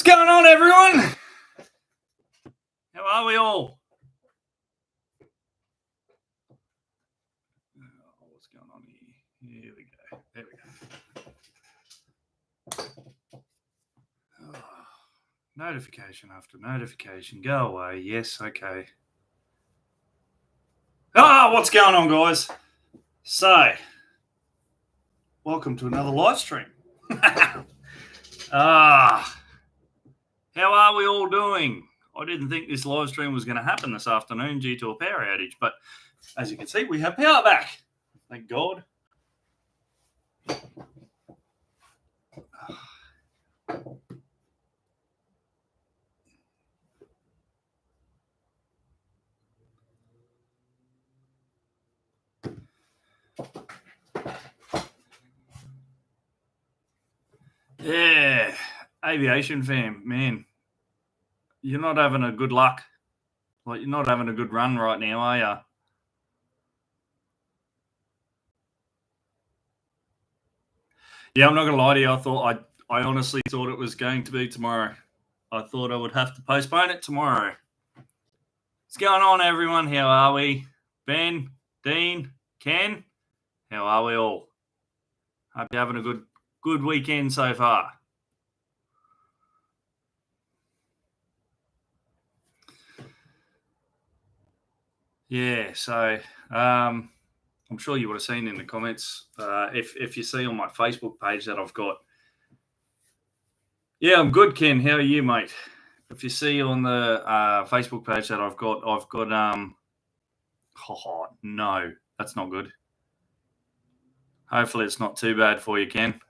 going on, everyone? How are we all? What's going on here? Here we go. There we go. Oh, notification after notification. Go away. Yes, okay. What's going on, guys? So, welcome to another live stream. How are we all doing? I didn't think this live stream was going to happen this afternoon due to a power outage, but as you can see, we have power back. Thank God. Yeah, aviation fam, man, you're not having a good luck. Like, you're not having a good run right now, are you? Yeah, I'm not gonna lie to you. I honestly thought it was going to be tomorrow. I thought I would have to postpone it tomorrow. What's going on, everyone? How are we? Ben, Dean, Ken, how are we all? Hope you're having a good weekend so far. Yeah, so I'm sure you would have seen in the comments, if you see on my Facebook page that I've got. Yeah, I'm good, Ken. How are you, mate? If you see on the Facebook page that I've got no, that's not good. Hopefully it's not too bad for you, Ken.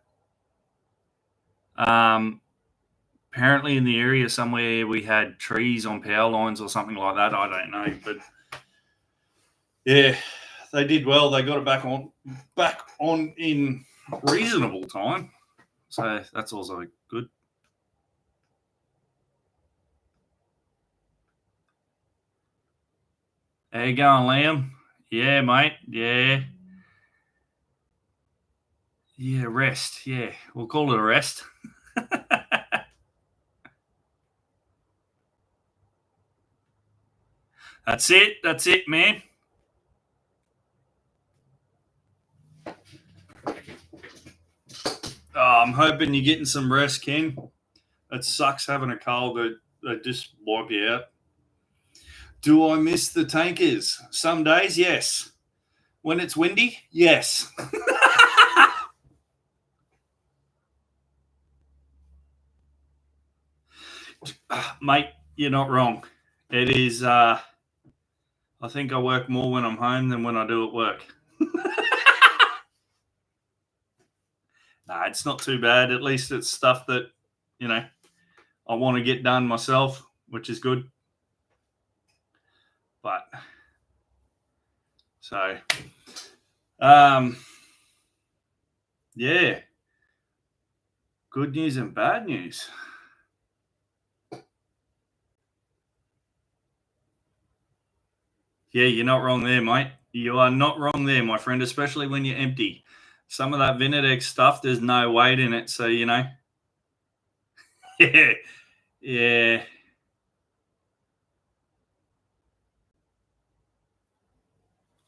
Apparently in the area somewhere we had trees on power lines or something like that. I don't know, but yeah, they did well. They got it back on in reasonable time. So that's also good. How you going, Liam? Yeah, mate. Yeah. Yeah, rest. Yeah, we'll call it a rest. That's it. That's it, man. I'm hoping you're getting some rest, Ken. It sucks having a cold that just wipe you out. Do I miss the tankers? Some days, yes. When it's windy, yes. Mate, you're not wrong. It is, I think I work more when I'm home than when I do at work. Nah, it's not too bad. At least it's stuff that, I want to get done myself, which is good. But, so, yeah. Good news and bad news. Yeah, you're not wrong there, mate. You are not wrong there, my friend, especially when you're empty. Some of that Vinedex stuff, there's no weight in it, so, yeah. Yeah.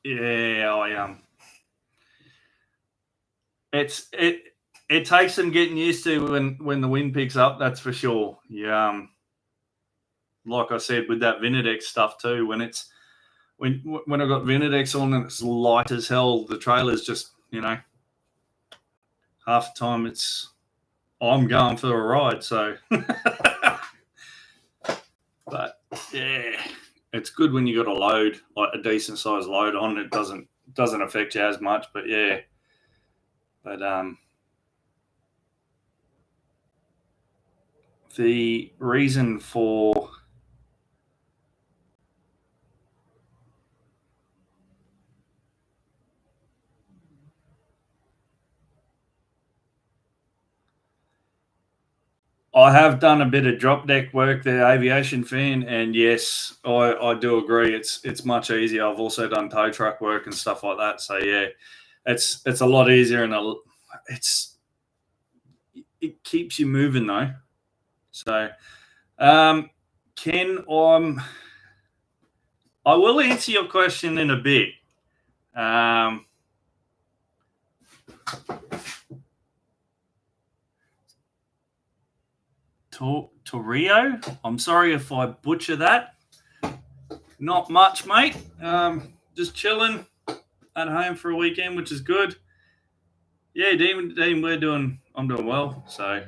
Yeah, it takes some getting used to when the wind picks up, that's for sure. Yeah. Like I said, with that Vinedex stuff too, when I got Vinedex on and it's light as hell, the trailer's just, half the time I'm going for a ride, so but yeah, it's good when you got a load, like a decent sized load on. It doesn't affect you as much, but yeah. But the reason for I have done a bit of drop deck work, the aviation fan, and yes, I do agree. It's much easier. I've also done tow truck work and stuff like that. So yeah, it's a lot easier, and it keeps you moving though. So, Ken, I will answer your question in a bit. Torrio, I'm sorry if I butcher that. Not much, mate. Just chilling at home for a weekend, which is good. Yeah, Dean, I'm doing well. So,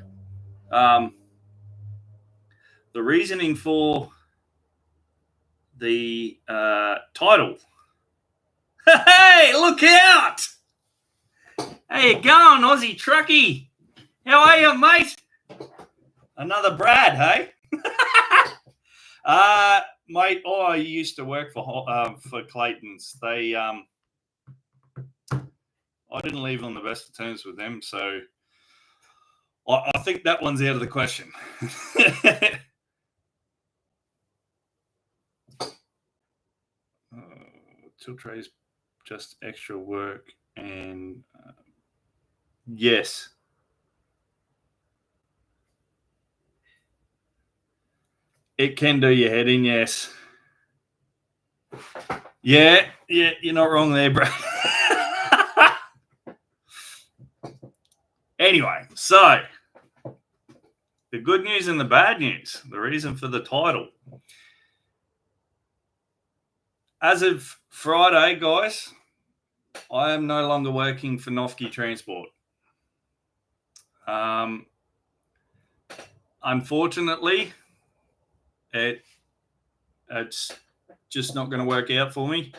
the reasoning for the title. Hey, look out! How you going, Aussie Trucky? How are you, mate? Another Brad, hey? Mate, I used to work for Clayton's. They I didn't leave on the best of terms with them, so I think that one's out of the question. Tilt trays, just extra work, and yes. It can do your head in, yes. Yeah, you're not wrong there, bro. Anyway, so the good news and the bad news, the reason for the title. As of Friday, guys, I am no longer working for Noki Transport. Unfortunately, it's just not going to work out for me.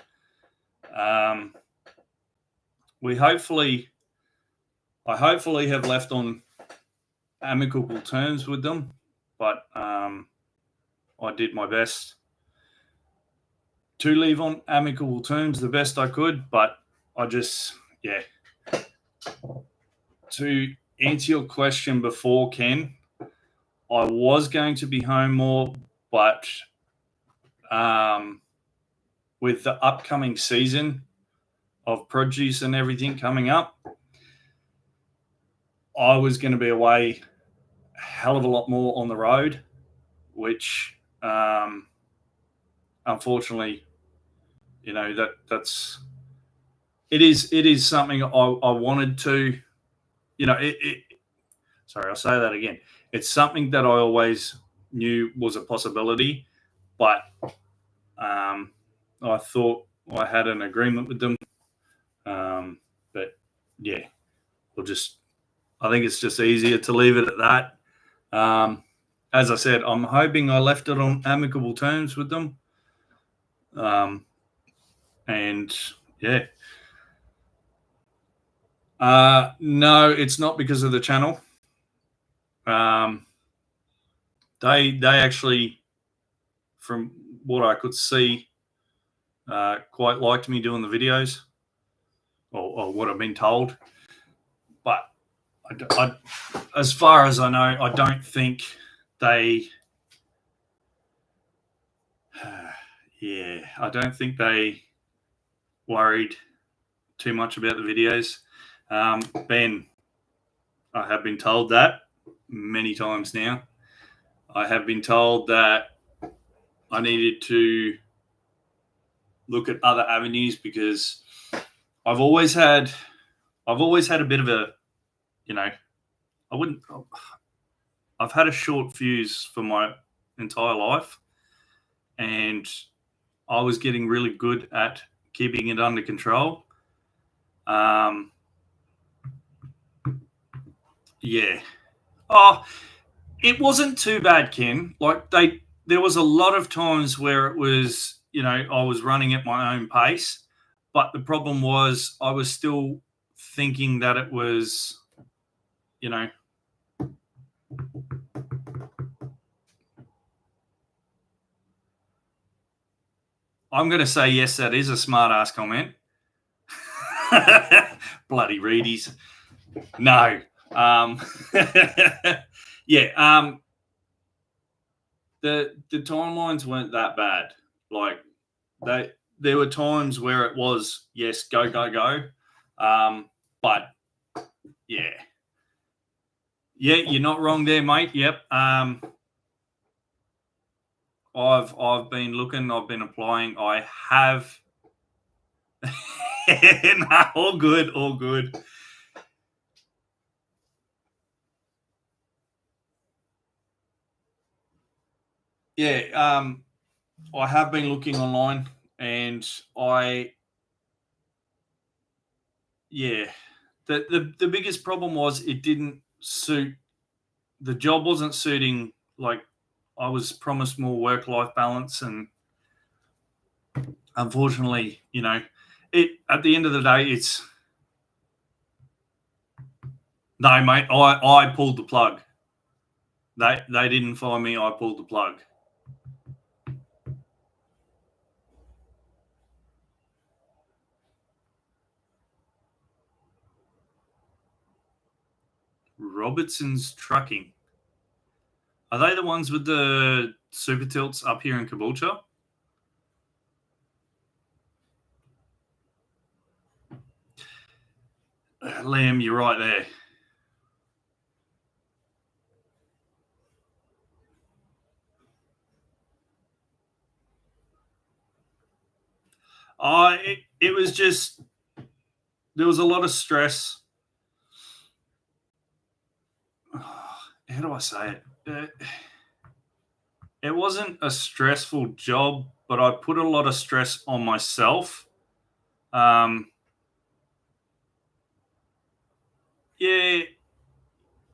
I hopefully have left on amicable terms with them, but I did my best to leave on amicable terms the best I could, but I just, yeah. To answer your question before, Ken, I was going to be home more, but with the upcoming season of produce and everything coming up, I was going to be away a hell of a lot more on the road, which unfortunately, you know, it is something I wanted to, you know, sorry, I'll say that again. It's something that I always knew was a possibility, but I thought I had an agreement with them. But yeah, I think it's just easier to leave it at that. As I said, I'm hoping I left it on amicable terms with them. And yeah. No, it's not because of the channel. They actually, from what I could see, quite liked me doing the videos, or what I've been told. But I, as far as I know, I don't think they. I don't think they worried too much about the videos. Ben, I have been told that many times now. I have been told that I needed to look at other avenues because I've always had a bit of a, you know, I've had a short fuse for my entire life, and I was getting really good at keeping it under control. Yeah. Oh, it wasn't too bad, Ken. Like there was a lot of times where it was, you know, I was running at my own pace, but the problem was I was still thinking that it was, you know, I'm going to say yes, that is a smart ass comment. Bloody Reedies. No. Yeah. The timelines weren't that bad. Like there were times where it was, yes, go. But yeah, Yeah, you're not wrong there, mate. Yep. I've been looking. I've been applying. I have. Nah, all good. All good. Yeah. I have been looking online, and yeah. The biggest problem was it didn't suit. The job wasn't suiting. Like, I was promised more work-life balance, and unfortunately, it at the end of the day, it's no, mate. I pulled the plug. They didn't find me. I pulled the plug. Robertson's Trucking. Are they the ones with the super tilts up here in Caboolture? Liam, you're right there. It was just, there was a lot of stress. How do I say it? It wasn't a stressful job, but I put a lot of stress on myself. Yeah,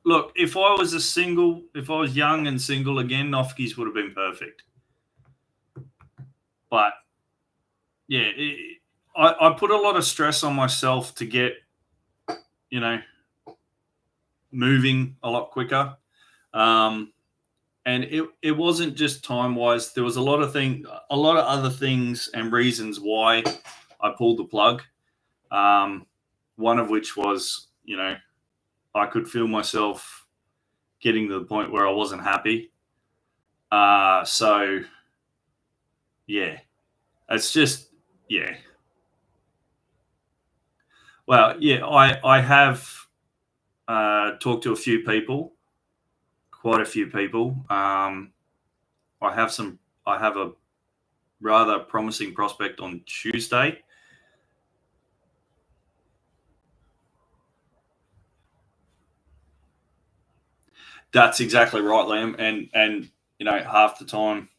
look, if I was young and single again, Nofki's would have been perfect. But yeah, I put a lot of stress on myself to get, moving a lot quicker. And it wasn't just time wise. There was a lot of other things and reasons why I pulled the plug. One of which was, I could feel myself getting to the point where I wasn't happy. So yeah, it's just, yeah. Well, yeah, I have talked to quite a few people. I have a rather promising prospect on Tuesday. That's exactly right, Liam. And half the time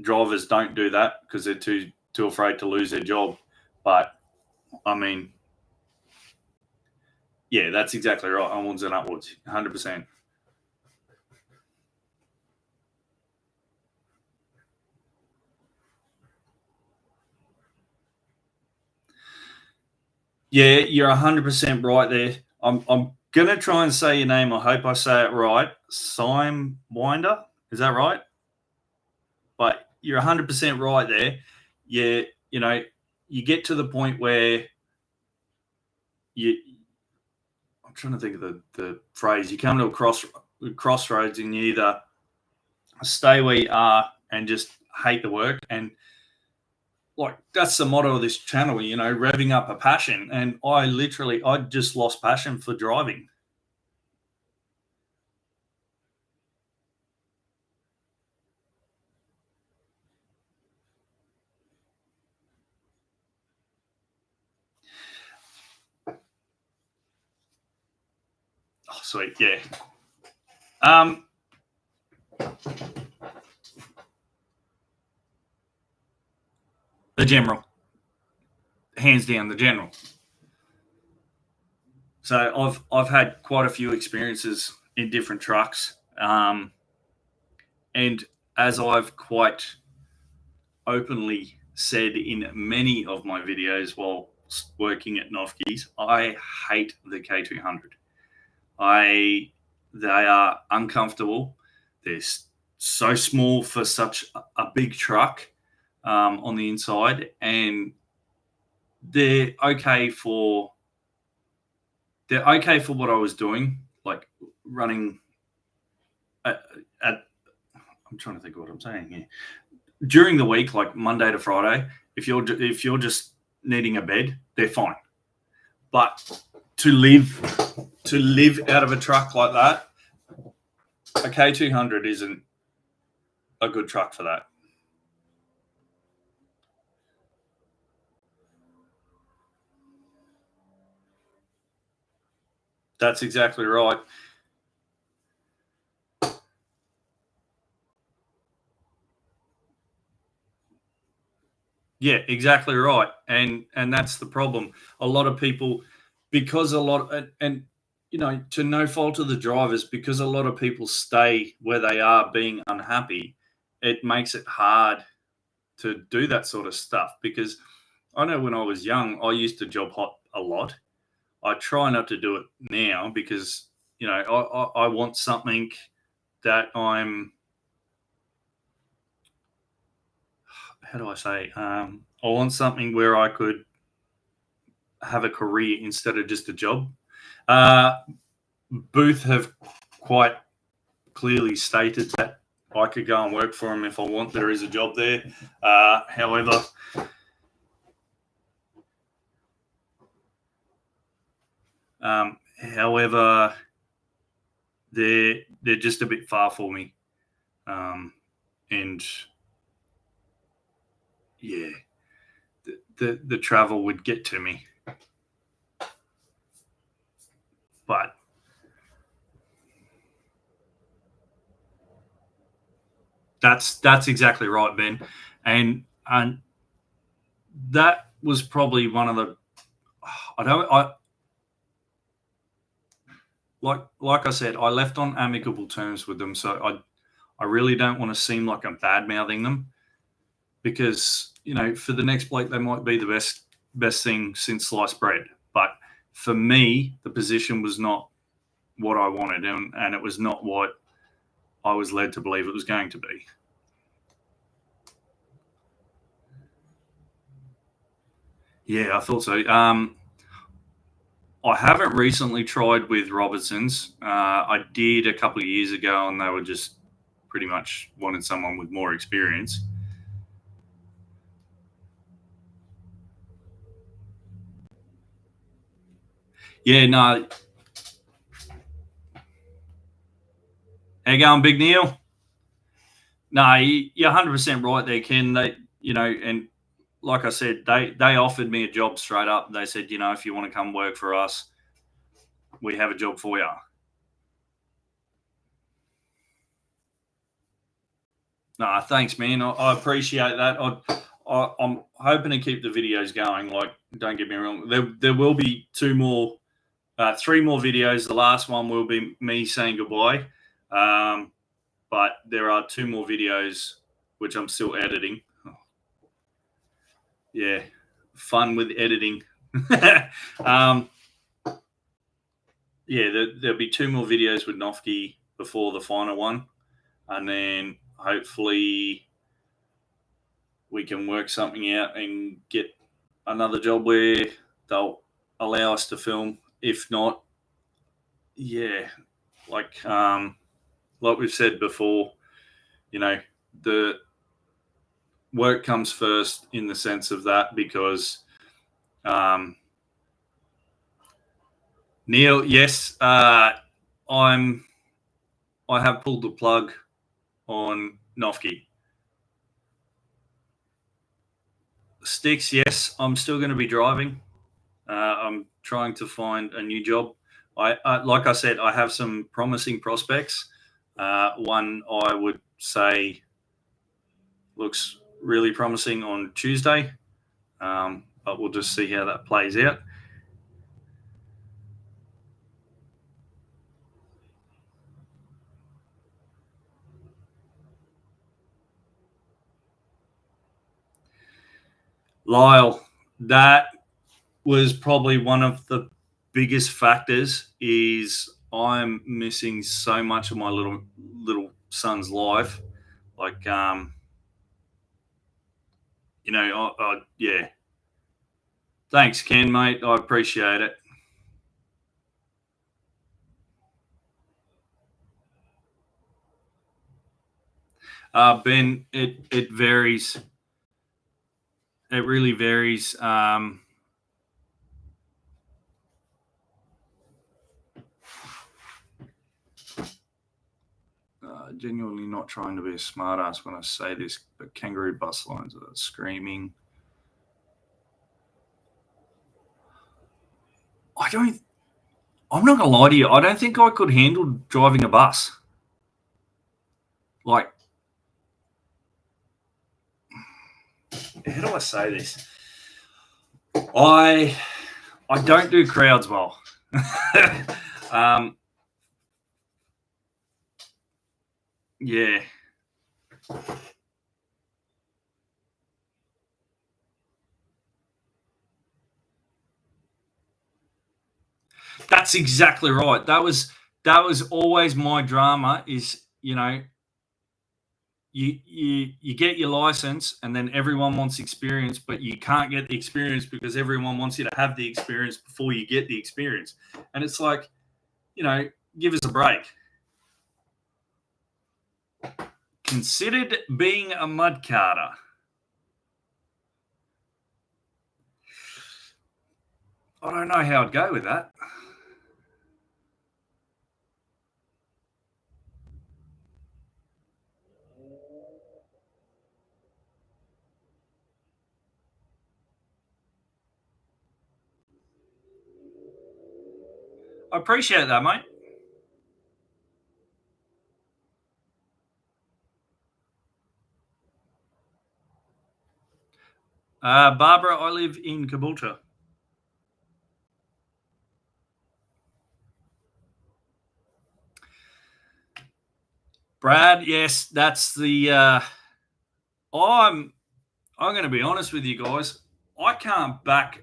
drivers don't do that because they're too afraid to lose their job. But I mean, yeah, that's exactly right. Onwards and upwards, 100%. Yeah, you're 100% right there. I'm gonna try and say your name. I hope I say it right. Sime Winder, is that right? But you're 100% right there. Yeah, you get to the point where you. I'm trying to think of the phrase. You come to a crossroads, and you either stay where you are and just hate the work, and like that's the motto of this channel, revving up a passion. And I just lost passion for driving. Oh, sweet, yeah. The general, hands down, the general. So I've had quite a few experiences in different trucks, and as I've quite openly said in many of my videos while working at Nofki's, I hate the K200. They are uncomfortable. They're so small for such a big truck on the inside, and they're okay for what I was doing, like running at I'm trying to think of what I'm saying here. During the week, like Monday to Friday, if you're just needing a bed, they're fine. But to live to live out of a truck like that, a K200 isn't a good truck for that. That's exactly right. Yeah, exactly right. And that's the problem. A lot of people, because a lot and you know, to no fault of the drivers, because a lot of people stay where they are being unhappy, it makes it hard to do that sort of stuff. Because I know when I was young, I used to job hop a lot. I try not to do it now because, you know, I want something that I'm, how do I say? I want something where I could have a career instead of just a job. Uh, Booth have quite clearly stated that I could go and work for them if I want. There is a job there. However, however, they're just a bit far for me, and yeah, the travel would get to me, but that's exactly right, Ben, and that was probably one of the I like I said, I left on amicable terms with them, so I really don't want to seem like I'm bad mouthing them because you know for the next bloke they might be the best thing since sliced bread, but for me the position was not what I wanted, and it was not what I was led to believe it was going to be. Yeah, I thought so. I haven't recently tried with Robertsons. I did a couple of years ago, and they were just pretty much wanted someone with more experience. Yeah, no. How you going, Big Neil? No, you're 100% right there, Ken. They, you know, and like I said, they offered me a job straight up. They said, you know, if you want to come work for us, we have a job for you. No, thanks, man. I appreciate that. I'm hoping to keep the videos going. Like, don't get me wrong. There will be three more videos. The last one will be me saying goodbye. Um, but there are two more videos which I'm still editing. Yeah, fun with editing. um, yeah, there'll be two more videos with Noki before the final one, and then hopefully we can work something out and get another job where they'll allow us to film. If not, yeah, like like we've said before, you know, the work comes first in the sense of that because um, Neil, yes, I'm. I have pulled the plug on Noki. Sticks, yes, I'm still going to be driving. I'm trying to find a new job. Like I said, I have some promising prospects. One I would say looks really promising on Tuesday, but we'll just see how that plays out. Lyle, that was probably one of the biggest factors. Is I'm missing so much of my little son's life. Like, you know, yeah. Thanks, Ken, mate. I appreciate it. Ben, it varies. It really varies. genuinely not trying to be a smartass when I say this, but kangaroo bus lines are screaming. I'm not going to lie to you. I don't think I could handle driving a bus. Like, how do I say this? I don't do crowds well. Yeah. That's exactly right. That was always my drama is, you get your license and then everyone wants experience, but you can't get the experience because everyone wants you to have the experience before you get the experience. And it's like, give us a break. Considered being a mud carter. I don't know how I'd go with that. I appreciate that, mate. Barbara, I live in Caboolture. Brad, yes, that's the. I'm going to be honest with you guys. I can't back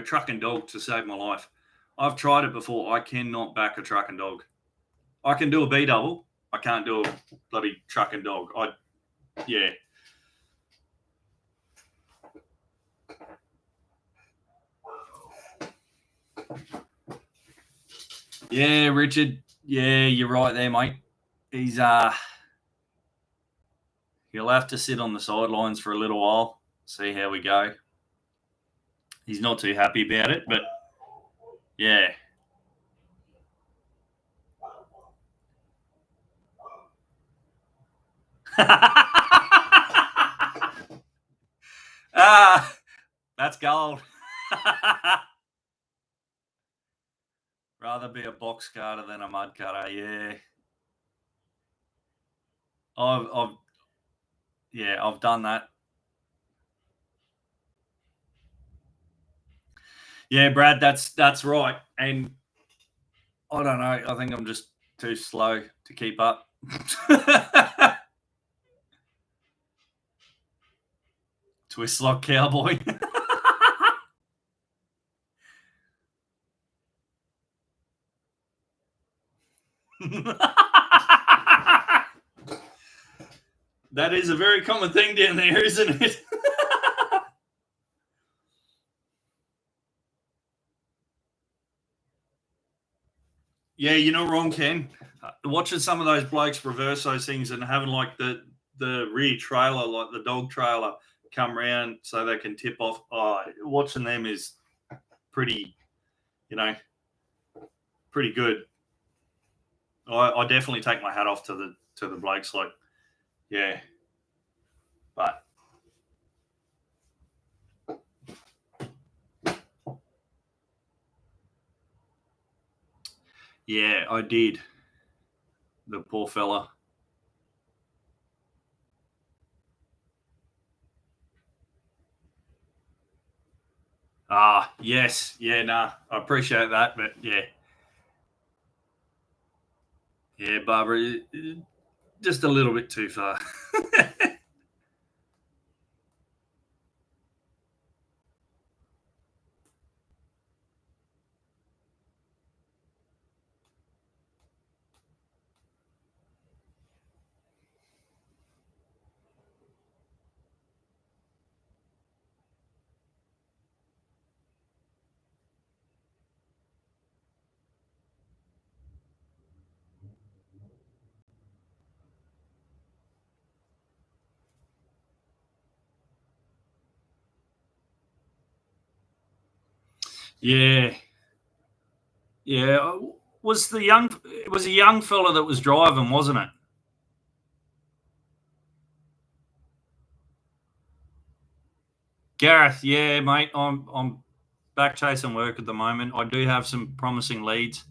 truck and dog to save my life. I've tried it before. I cannot back a truck and dog. I can do a B double. I can't do a bloody truck and dog. Yeah. Yeah, Richard. Yeah, you're right there, mate. He's he'll have to sit on the sidelines for a little while, see how we go. He's not too happy about it, but yeah. That's gold. Rather be a box cutter than a mud cutter. Yeah. I've done that. Yeah, Brad, that's right. And I don't know. I think I'm just too slow to keep up. Twist lock cowboy. That is a very common thing down there, isn't it? Yeah, you're not wrong, Ken. Watching some of those blokes reverse those things and having like the rear trailer, like the dog trailer, come round so they can tip off. Watching them is pretty, pretty good. I definitely take my hat off to the blokes. Like, yeah, but yeah, I did. The poor fella. Yes. Yeah, nah. I appreciate that, but yeah. Yeah, Barbara, just a little bit too far. Yeah. Yeah. It was a young fella that was driving, wasn't it? Gareth, yeah, mate. I'm back chasing work at the moment. I do have some promising leads.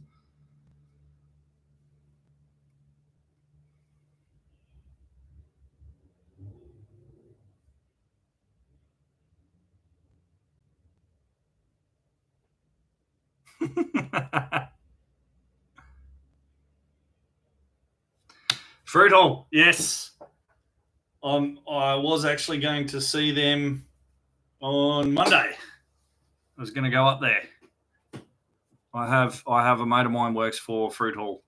Fruit Hall, yes. I was actually going to see them on Monday. I was going to go up there. I have a mate of mine works for Fruit Hall.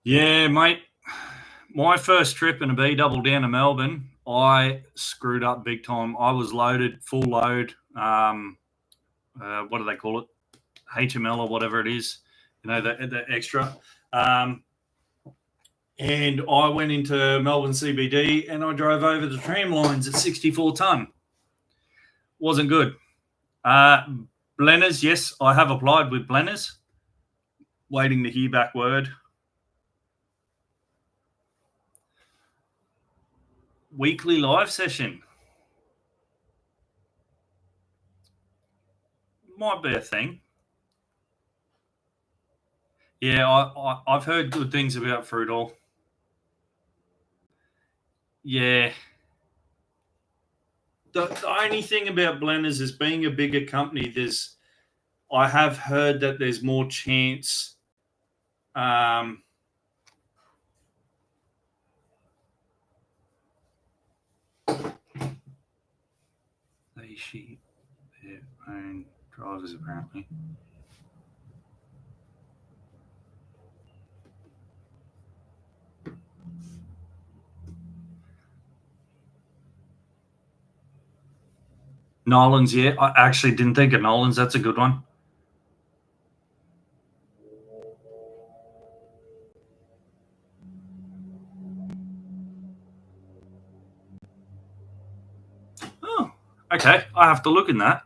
Yeah, mate. My first trip in a B double down to Melbourne, I screwed up big time. I was loaded, full load. What do they call it? HML or whatever it is. You know, the extra. And I went into Melbourne CBD and I drove over the tram lines at 64 tonne. Wasn't good. Blenners, yes, I have applied with Blenners. Waiting to hear back word. Weekly live session. Might be a thing. Yeah, I've heard good things about Fruit Hall. Yeah. The only thing about Blenders is being a bigger company, I have heard that there's more chance they ship their own drivers apparently. Nolan's, yeah. I actually didn't think of Nolan's. That's a good one. Oh, okay. I have to look in that.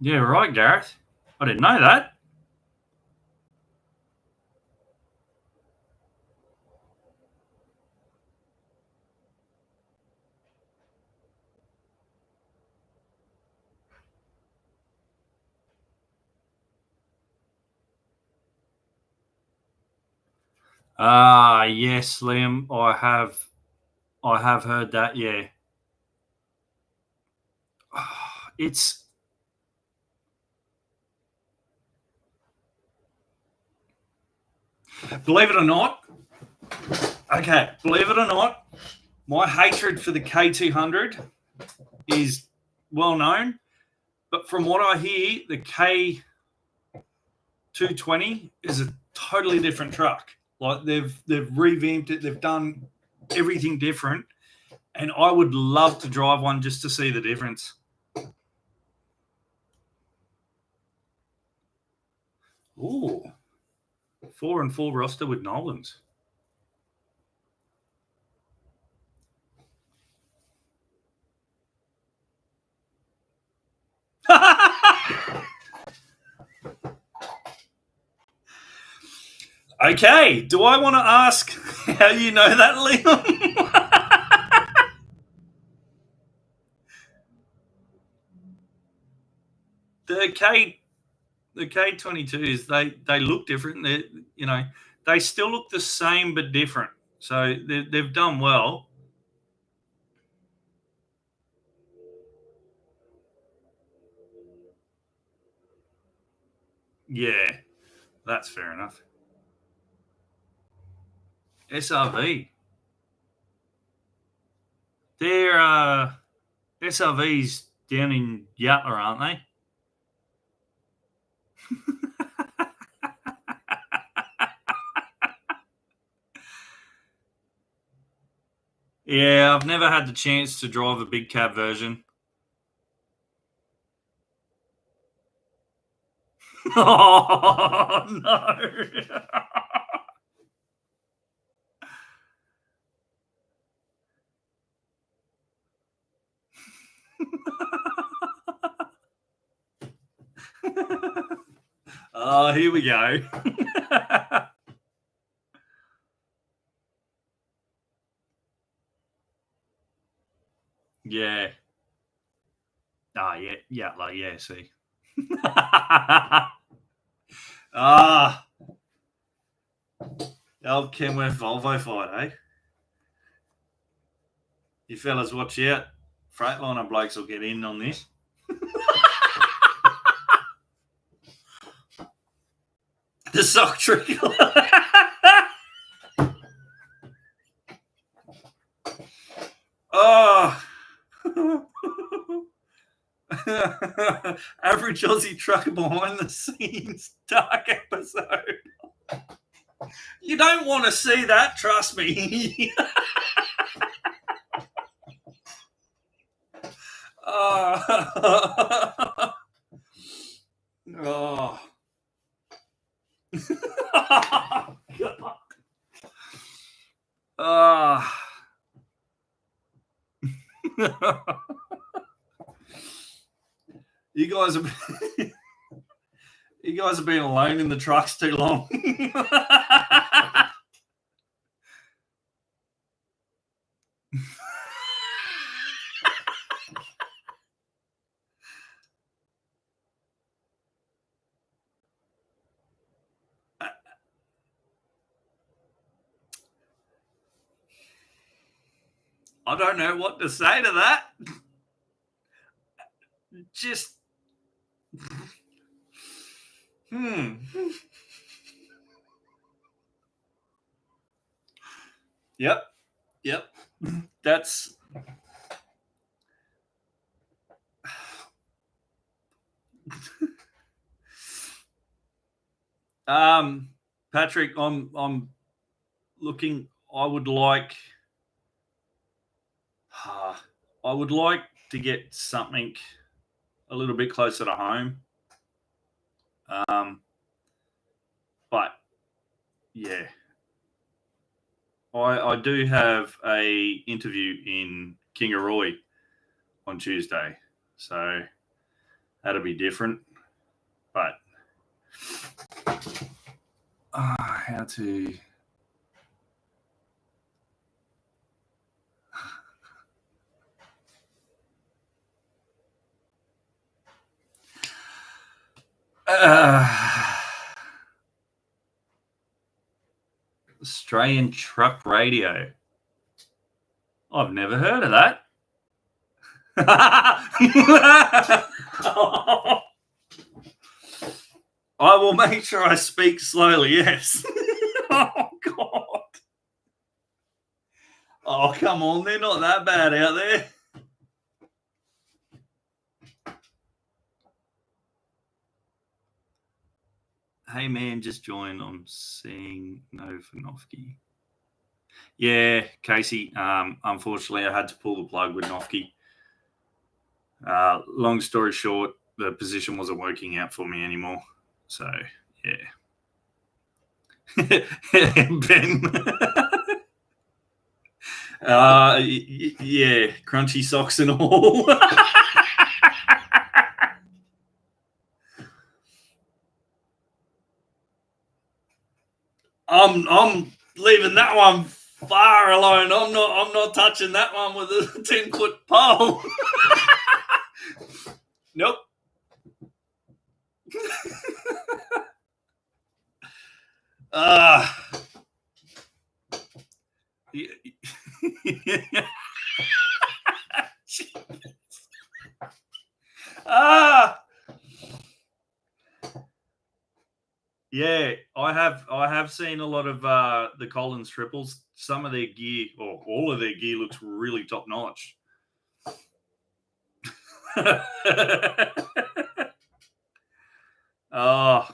Yeah, right, Gareth. I didn't know that. Yes, Liam. I have heard that, yeah. It's believe it or not, my hatred for the K200 is well known, but from what I hear, the K220 is a totally different truck. Like they've revamped it, they've done everything different, and I would love to drive one just to see the difference. Ooh, 4-4 roster with Nolans. Okay, do I want to ask how you know that, Liam? The K22s, they look different. They still look the same but different. So they've done well. Yeah, that's fair enough. SRV. They're SRVs down in Yatla, aren't they? Yeah, I've never had the chance to drive a big cab version. Oh, no. Oh, here we go. Yeah. Oh, yeah, like, yeah, see. Ah, old Kenworth Volvo fight, eh? You fellas watch out. Freightliner blokes will get in on this. The sock trickle. Oh. Average Aussie trucker behind the scenes dark episode. You don't want to see that, trust me. Oh. Oh. God. You guys have been alone in the trucks too long. I don't know what to say to that. Just Yep. That's Patrick, I'm looking. I would like to get something a little bit closer to home. But yeah, I do have a interview in Kingaroy on Tuesday, so that'll be different. But how to? Australian Truck Radio. I've never heard of that. I will make sure I speak slowly, yes. Oh, God. Oh, come on. They're not that bad out there. Hey, man, just joined. I'm seeing no for Noki. Yeah, Casey. Unfortunately, I had to pull the plug with Noki. Long story short, the position wasn't working out for me anymore. So, yeah. Ben. Yeah, crunchy socks and all. I'm leaving that one far alone. I'm not touching that one with a 10-foot pole. Nope. Yeah, I have seen a lot of the Collins triples. Some of their gear, or all of their gear, looks really top notch. Oh,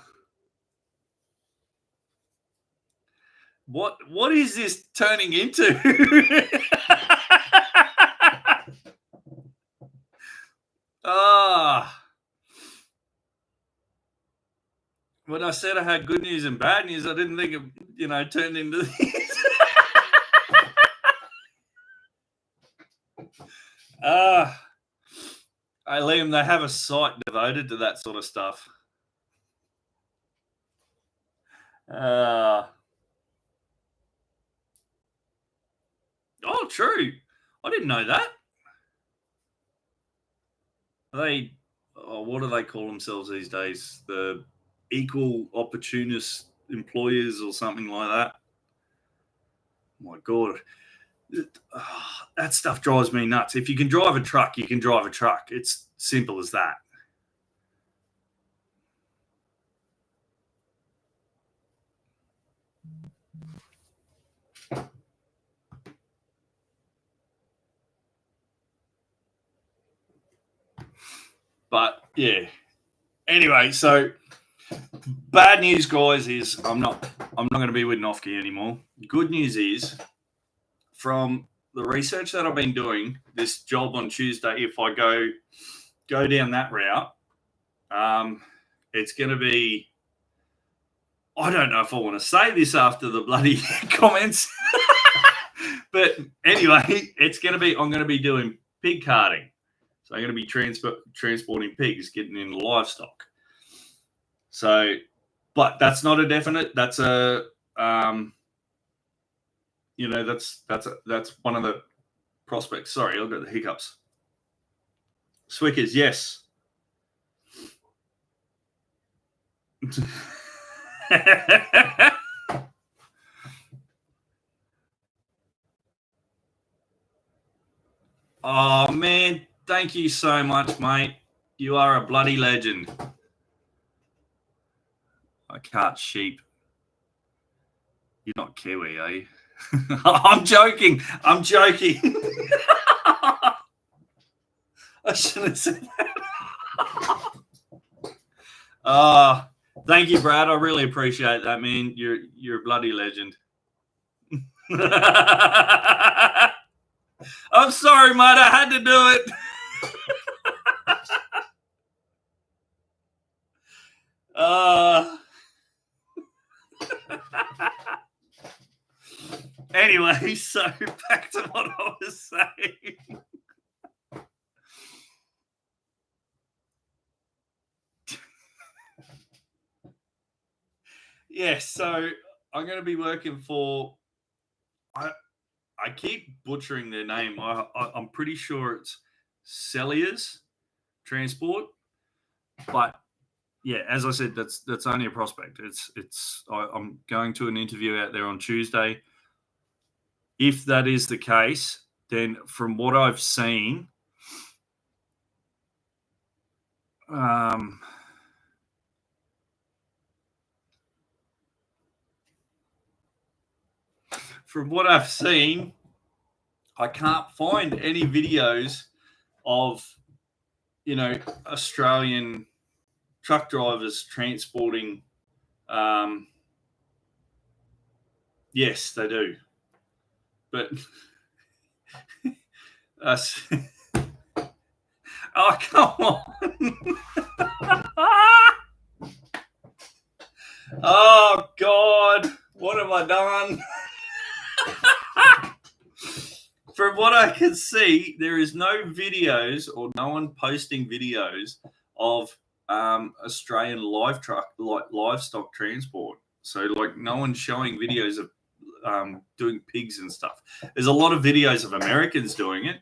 what is this turning into? When I said I had good news and bad news, I didn't think it, turned into this. Hey, Liam, they have a site devoted to that sort of stuff. Oh, true. I didn't know that. They, what do they call themselves these days? The equal opportunist employers or something like that. My God, that stuff drives me nuts. If you can drive a truck, you can drive a truck. It's simple as that. But yeah. Anyway, so bad news, guys, is I'm not going to be with Noki anymore. Good news is, from the research that I've been doing, this job on Tuesday, if I go down that route, it's going to be. I don't know if I want to say this after the bloody comments, but anyway, it's going to be. I'm going to be doing pig carting, so I'm going to be transporting pigs, getting in livestock. So, but that's not a definite. That's a that's one of the prospects. Sorry, I've got the hiccups. Swickers, yes. Oh man, thank you so much, mate. You are a bloody legend. I can't sheep. You're not Kiwi, are you? I'm joking. I shouldn't have said that. Thank you, Brad. I really appreciate that, man. You're a bloody legend. I'm sorry, mate. I had to do it. Anyway, so back to what I was saying. Yes, so I'm going to be working for. I keep butchering their name. I'm pretty sure it's Celliers Transport, but yeah, as I said, that's only a prospect. I'm going to an interview out there on Tuesday. If that is the case, then from what I've seen, I can't find any videos of, Australian truck drivers transporting. Yes, they do. But oh, come on. Oh, God. What have I done? From what I can see, there is no videos or no one posting videos of Australian livestock transport. So, no one's showing videos of doing pigs and stuff. There's a lot of videos of Americans doing it,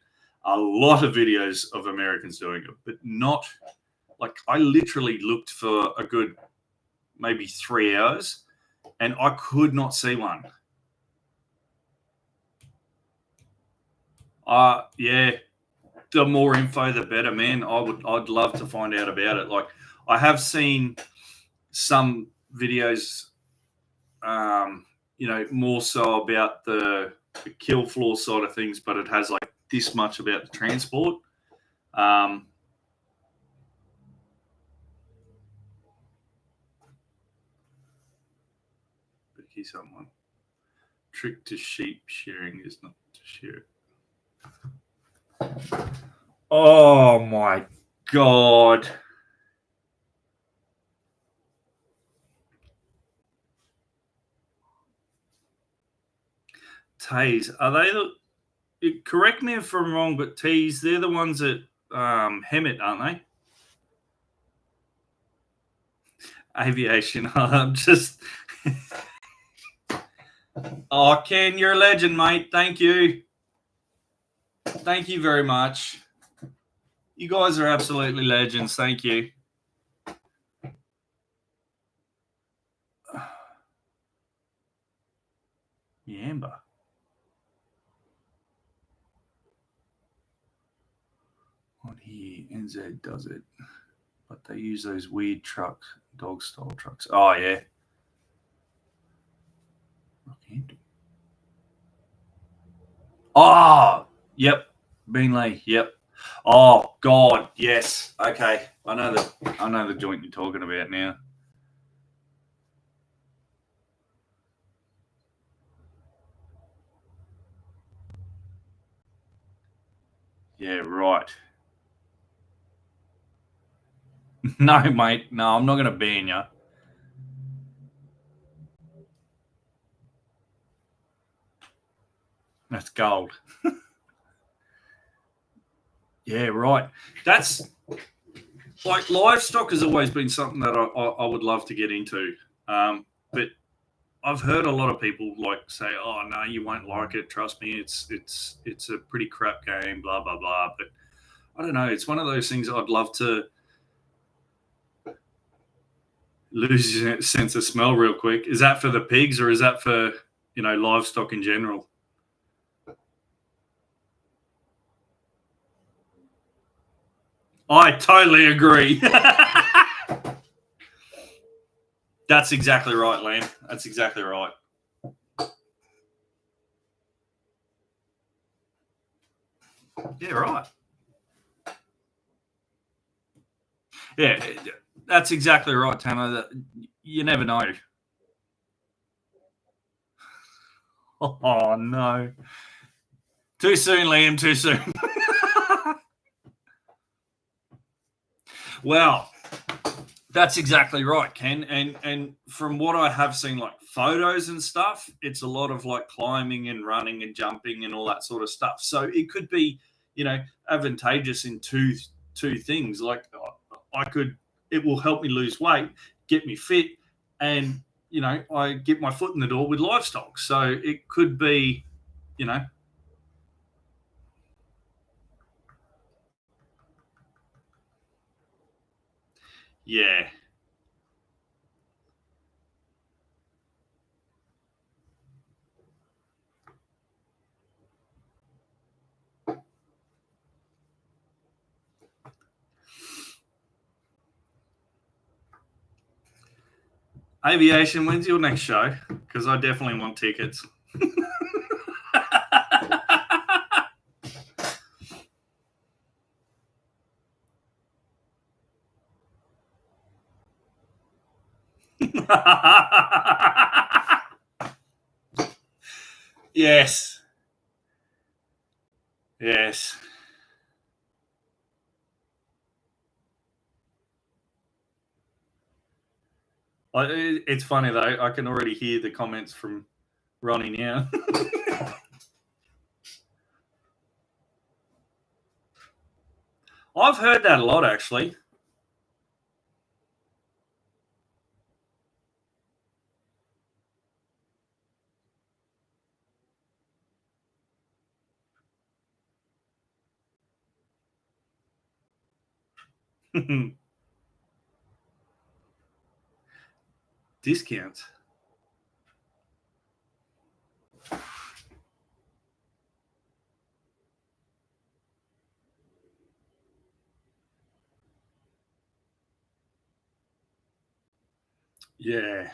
but not I literally looked for a good maybe 3 hours and I could not see one. Yeah, the more info, the better, man. I'd love to find out about it. I have seen some videos, more so about the kill floor side of things, but it has this much about the transport. Someone trick to sheep shearing is not to shear it. Oh my God. Tees, are they correct me if I'm wrong, but tees, they're the ones that hem it, aren't they? Aviation. I'm just Oh, Ken, you're a legend, mate. Thank you. Thank you very much. You guys are absolutely legends. Thank you. Yamba. On here, NZ does it, but they use those weird truck, dog style trucks. Oh yeah. Okay. Oh, yep. Beanley, yep. Oh God, yes. Okay, I know the joint you're talking about now. Yeah, right. No, mate. No, I'm not going to ban you. That's gold. Yeah, right. That's like livestock has always been something that I would love to get into. But I've heard a lot of people like say, "Oh no, you won't like it. Trust me, it's a pretty crap game." Blah blah blah. But I don't know. It's one of those things I'd love to lose your sense of smell real quick. Is that for the pigs or is that for livestock in general? I totally agree. That's exactly right, Len. That's exactly right. Yeah, right. Yeah, that's exactly right, Tanner. You never know. Oh no. Too soon, Liam, too soon. Well, that's exactly right, Ken. And from what I have seen, like photos and stuff, it's a lot of like climbing and running and jumping and all that sort of stuff. So it could be, advantageous in two things. Like I could, it will help me lose weight, get me fit, and I get my foot in the door with livestock. So it could be, you know, yeah. Aviation, when's your next show? Because I definitely want tickets. Yes. Yes. It's funny though. I can already hear the comments from Ronnie now. I've heard that a lot actually. Discounts. Yeah.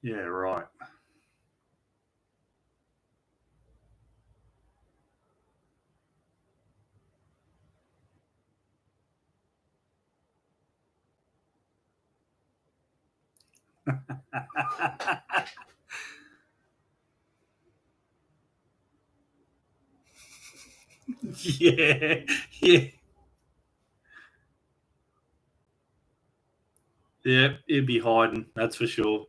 Yeah, right. Yeah. Yeah. Yeah, it'd be hiding, that's for sure.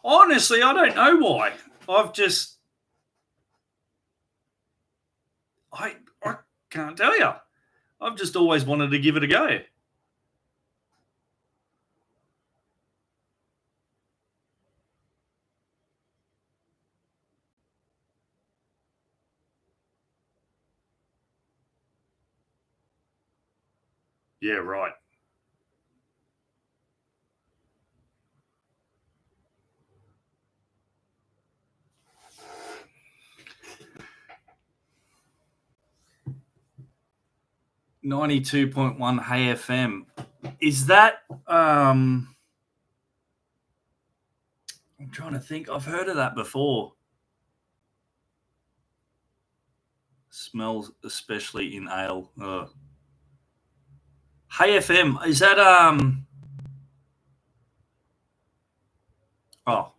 Honestly, I don't know why. I've just I can't tell you. I've just always wanted to give it a go. Yeah, right. .1 Hey FM. Is that I'm trying to think. I've heard of that before. Smells especially in ale. Ugh. Hey FM. Is that oh,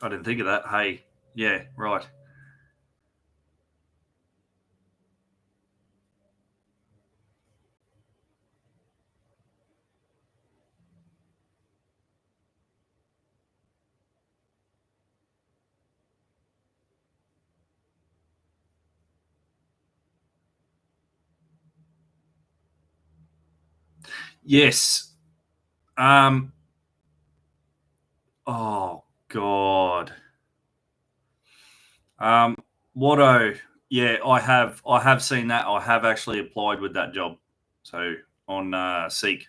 I didn't think of that. Hey. Yeah, right. Yes. Oh God. Um Watto. Yeah, I have seen that. I have actually applied with that job. So on Seek.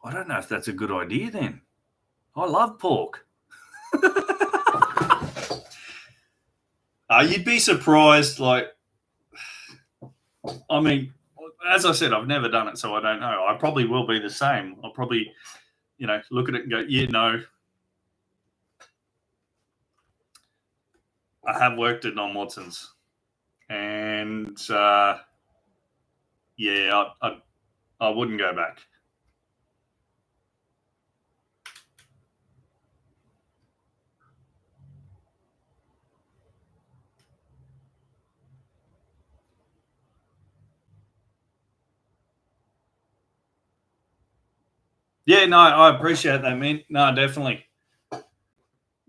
I don't know if that's a good idea then. I love pork. You'd be surprised. Like, I mean, as I said, I've never done it, so I don't know. I probably will be the same. I'll probably, look at it and go, yeah, no. I have worked at Non Watsons, and yeah, I wouldn't go back. Yeah, no, I appreciate that, man. No, definitely.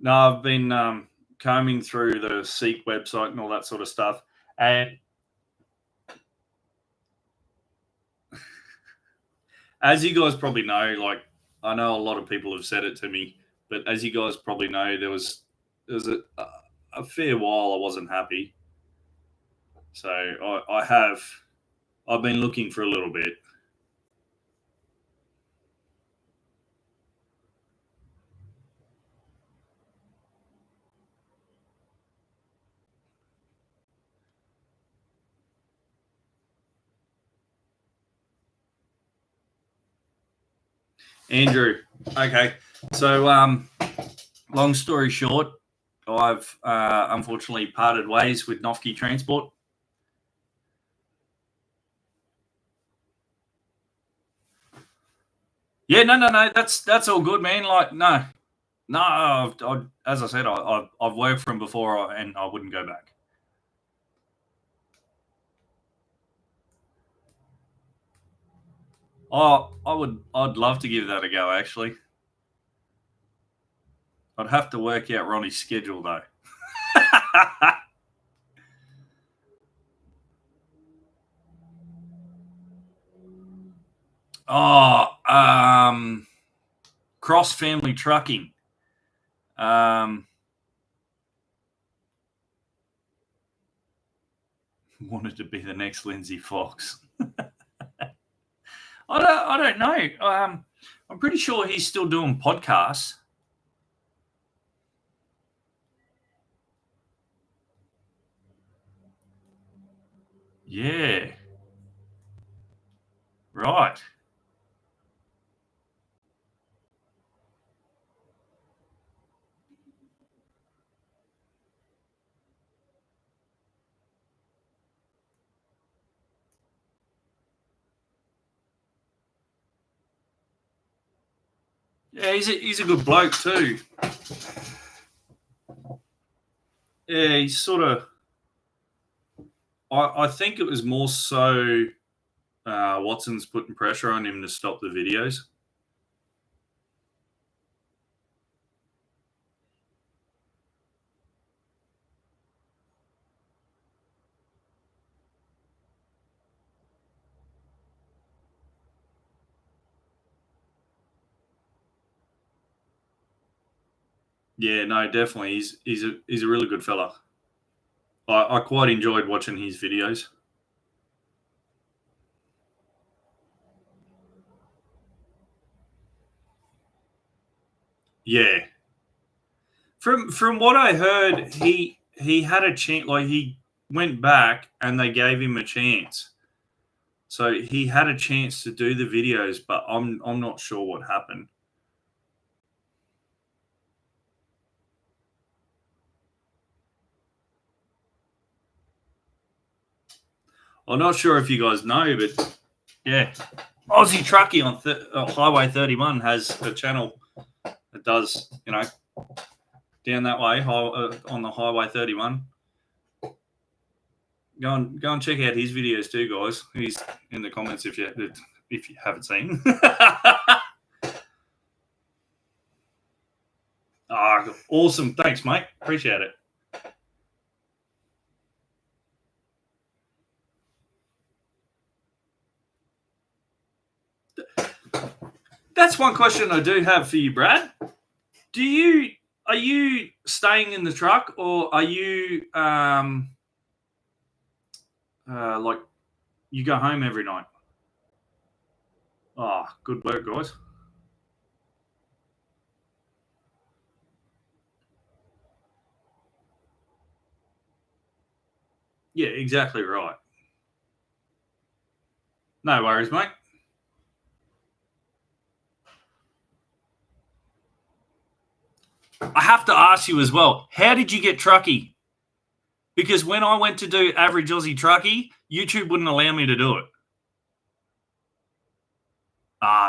No, I've been combing through the Seek website and all that sort of stuff, and as you guys probably know, like I know a lot of people have said it to me, but as you guys probably know, there was a fair while I wasn't happy. So I've been looking for a little bit. Andrew, okay. So long story short, I've unfortunately parted ways with Noki Transport. Yeah, no. That's all good, man. Like, no. As I said, I've worked for him before, and I wouldn't go back. Oh, I'd love to give that a go. Actually, I'd have to work out Ronnie's schedule though. Oh, cross family trucking. Um, wanted to be the next Lindsay Fox. I don't know. I'm pretty sure he's still doing podcasts. Yeah, right. Yeah, he's a good bloke too. Yeah, he's sort of. I think it was more so Watson's putting pressure on him to stop the videos. Yeah, no, definitely. He's a really good fella. I quite enjoyed watching his videos. Yeah. From what I heard, he had a chance. Like he went back and they gave him a chance. So he had a chance to do the videos, but I'm not sure what happened. I'm not sure if you guys know, but yeah, Aussie Truckie on Highway 31 has a channel that does, down that way on the Highway 31. Go and check out his videos too, guys. He's in the comments if you haven't seen. Awesome. Thanks, mate. Appreciate it. That's one question I do have for you, Brad. Are you staying in the truck or are you like you go home every night? Oh, good work, guys. Yeah, exactly right. No worries, mate. I have to ask you as well, how did you get trucky? Because when I went to do average Aussie trucky, YouTube wouldn't allow me to do it.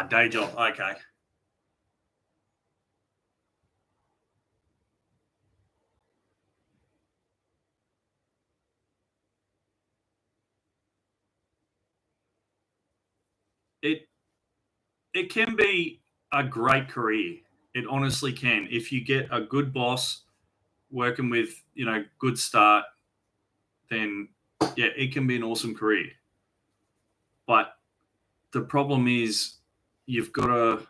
Day job. Okay. It it can be a great career. It honestly can. If you get a good boss working with, good start, then yeah, it can be an awesome career. But the problem is you've got to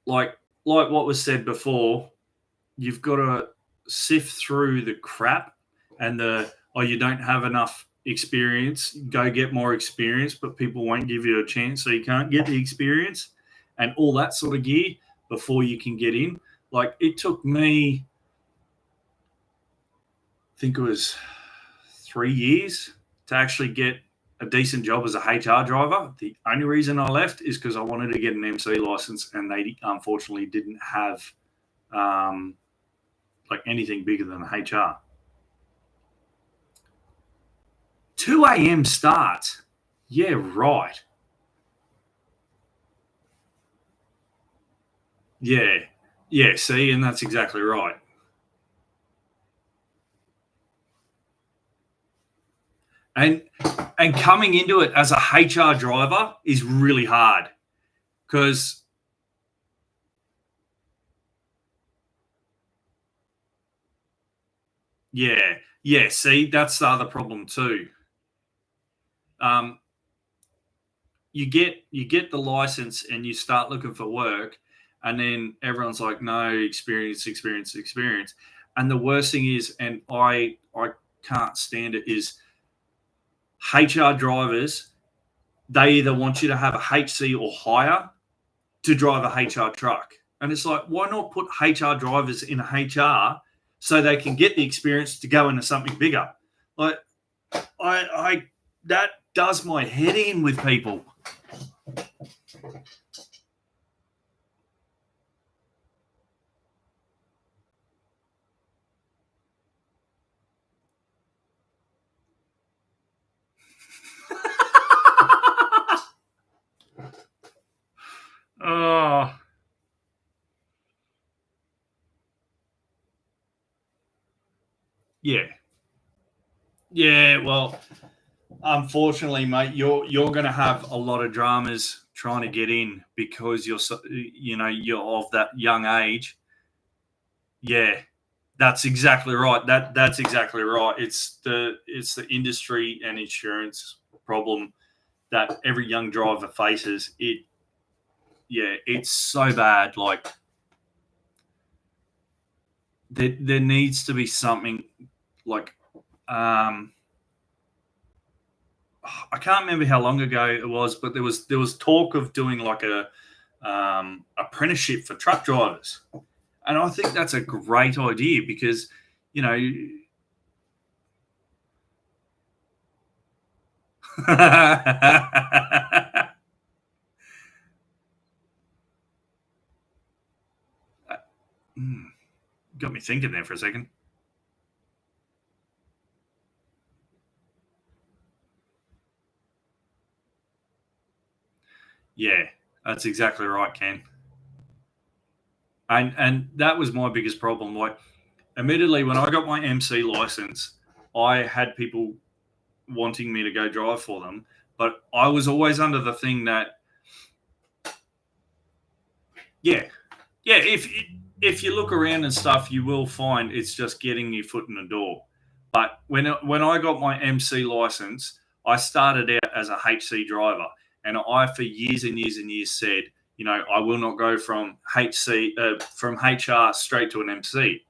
like what was said before, you've got to sift through the crap and you don't have enough experience, go get more experience, but people won't give you a chance, so you can't get the experience and all that sort of gear before you can get in. Like it took me, I think it was 3 years to actually get a decent job as a HR driver. The only reason I left is because I wanted to get an MC license, and they unfortunately didn't have like anything bigger than HR. 2 a.m. starts. Yeah, right. Yeah. Yeah, see, and that's exactly right. And coming into it as a HR driver is really hard because yeah, see, that's the other problem too. Um, you get the license and you start looking for work, and then everyone's like, no, experience, experience, experience. And the worst thing is, and I can't stand it, is HR drivers, they either want you to have a HC or higher to drive a HR truck. And it's like, why not put HR drivers in a HR so they can get the experience to go into something bigger? Like, I that does my head in with people. Oh, yeah. Yeah, well, unfortunately, mate, you're going to have a lot of dramas trying to get in because you're of that young age. Yeah, that's exactly right. That's exactly right. It's the industry and insurance problem that every young driver faces. It's so bad. Like there needs to be something like I can't remember how long ago it was, but there was talk of doing like a apprenticeship for truck drivers, and I think that's a great idea because you know. Got me thinking there for a second. Yeah, that's exactly right, Ken. And that was my biggest problem. Like, admittedly, when I got my MC license, I had people wanting me to go drive for them, but I was always under the thing that, yeah, yeah, if you look around and stuff, you will find it's just getting your foot in the door. But when I got my MC license, I started out as a HC driver, and I for years and years and years said, I will not go from from HR straight to an MC.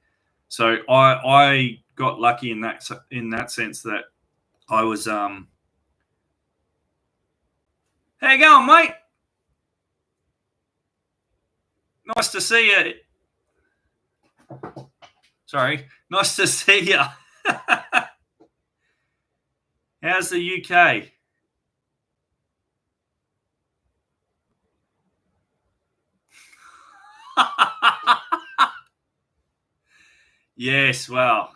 So I got lucky in that sense that I was how you going, mate? Nice to see you. Sorry, nice to see you. How's the UK? Yes, well.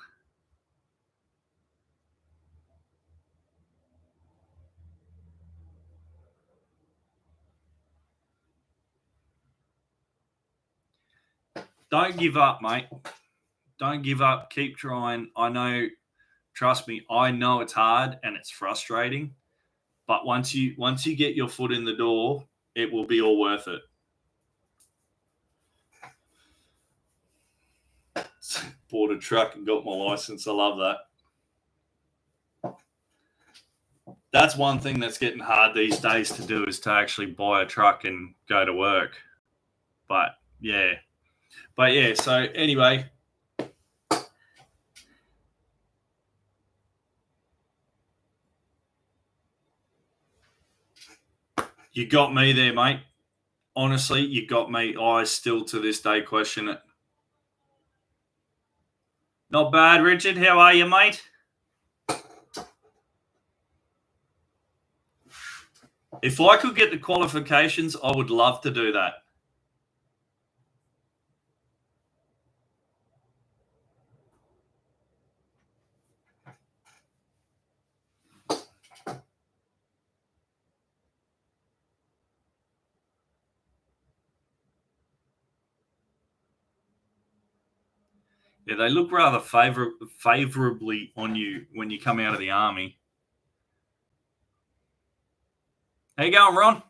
Don't give up, mate. Don't give up. Keep trying. Trust me, I know it's hard and it's frustrating, but once you get your foot in the door, it will be all worth it. Bought a truck and got my license. I love that. That's one thing that's getting hard these days to do is to actually buy a truck and go to work. But yeah. So anyway, you got me there, mate. Honestly, you got me. I still to this day question it. Not bad, Richard. How are you, mate? If I could get the qualifications, I would love to do that. Yeah, they look rather favorably on you when you come out of the army. How you going, Ron?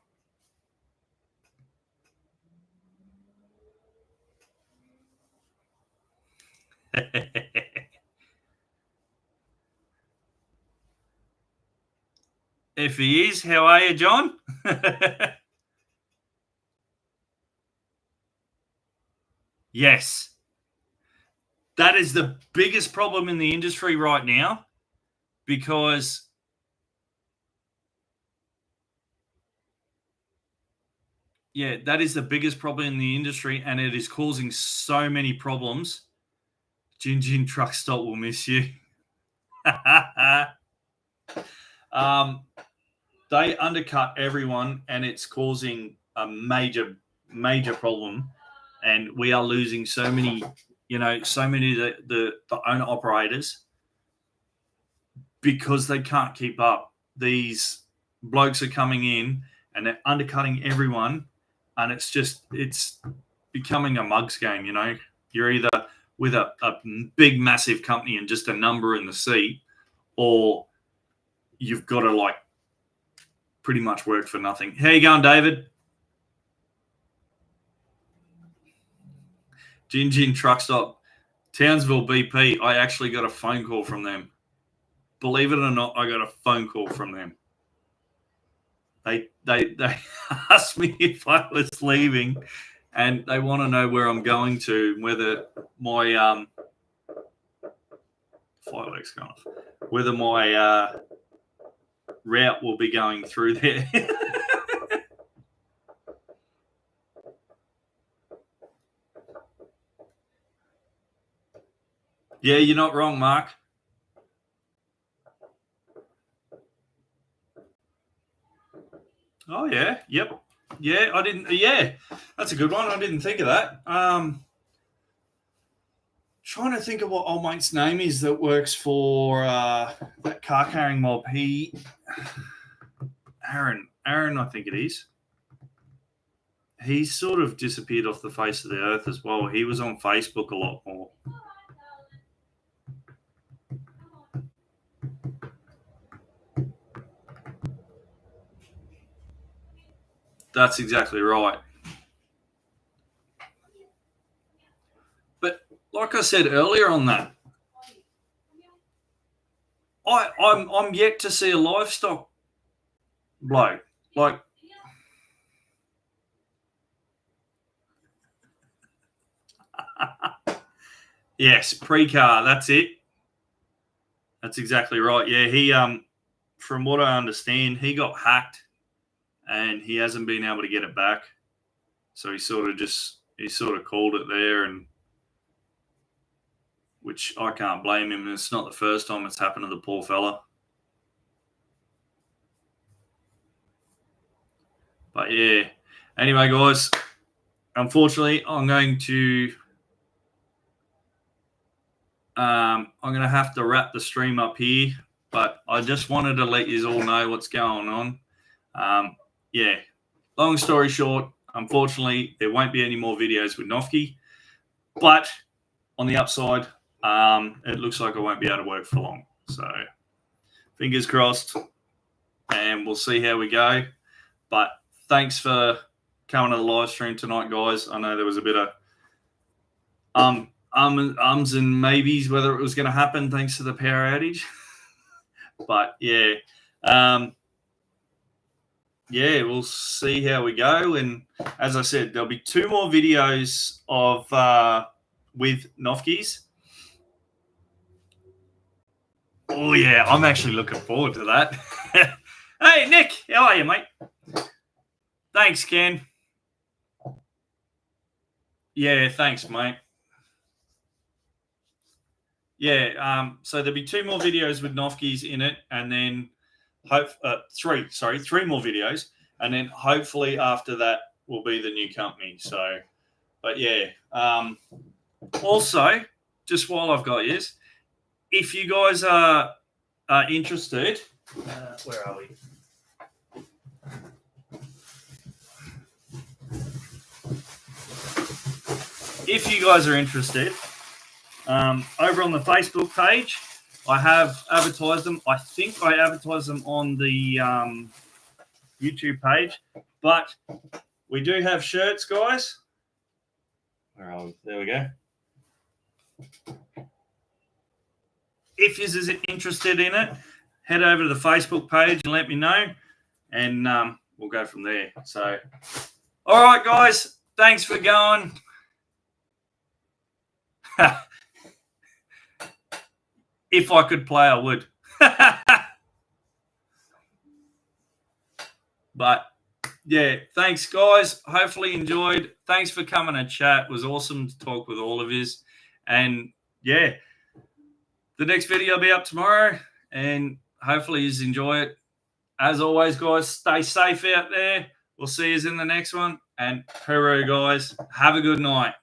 If he is, how are you, John? Yes. That is the biggest problem in the industry right now because that is the biggest problem in the industry and it is causing so many problems. Jin Truck Stop will miss you. They undercut everyone and it's causing a major problem. And we are losing so many of the owner operators because they can't keep up. These blokes are coming in and they're undercutting everyone, and it's becoming a mugs game. You're either with a big massive company and just a number in the seat, or you've got to pretty much work for nothing. How you going, David? Jin Truck Stop, Townsville BP. I actually got a phone call from them. Believe it or not, I got a phone call from them. They asked me if I was leaving, and they want to know where I'm going to, whether my fireworks going off, whether my route will be going through there. Yeah, you're not wrong, Mark. Oh yeah, yep, yeah. I didn't. Yeah, that's a good one. I didn't think of that. Trying to think of what old mate's name is that works for that car carrying mob. Aaron, I think it is. He's sort of disappeared off the face of the earth as well. He was on Facebook a lot more. That's exactly right. But like I said earlier on that, I'm yet to see a livestock bloke. Like, yes, pre-car, that's it. That's exactly right. Yeah, he from what I understand, he got hacked and he hasn't been able to get it back. So he sort of called it there, and which I can't blame him. It's not the first time it's happened to the poor fella. But yeah. Anyway, guys, unfortunately, I'm going to have to wrap the stream up here. But I just wanted to let you all know what's going on. Yeah. Long story short, unfortunately, there won't be any more videos with Noki. But on the upside, it looks like I won't be able to work for long. So fingers crossed, and we'll see how we go. But thanks for coming to the live stream tonight, guys. I know there was a bit of ums and maybes whether it was going to happen thanks to the power outage. But yeah, yeah, we'll see how we go. And as I said, there'll be 2 more videos of with Nofkis. Oh yeah, I'm actually looking forward to that. Hey Nick, how are you, mate? Thanks, Ken. Yeah, thanks, mate. Yeah, so there'll be 2 more videos with Nofkis in it, and then 3 more videos, and then hopefully after that will be the new company. So, but yeah, also just while I've got you, if you guys are interested, where are we? If you guys are interested, over on the Facebook page, I have advertised them. I think I advertised them on the YouTube page, but we do have shirts, guys. Where are we? There we go. If you're interested in it, head over to the Facebook page and let me know, and we'll go from there. So, all right, guys, thanks for going. If I could play, I would. But yeah, thanks, guys. Hopefully you enjoyed. Thanks for coming and chat. It was awesome to talk with all of you. And yeah, the next video will be up tomorrow, and hopefully you enjoy it. As always, guys, stay safe out there. We'll see you in the next one. And hooroo, guys. Have a good night.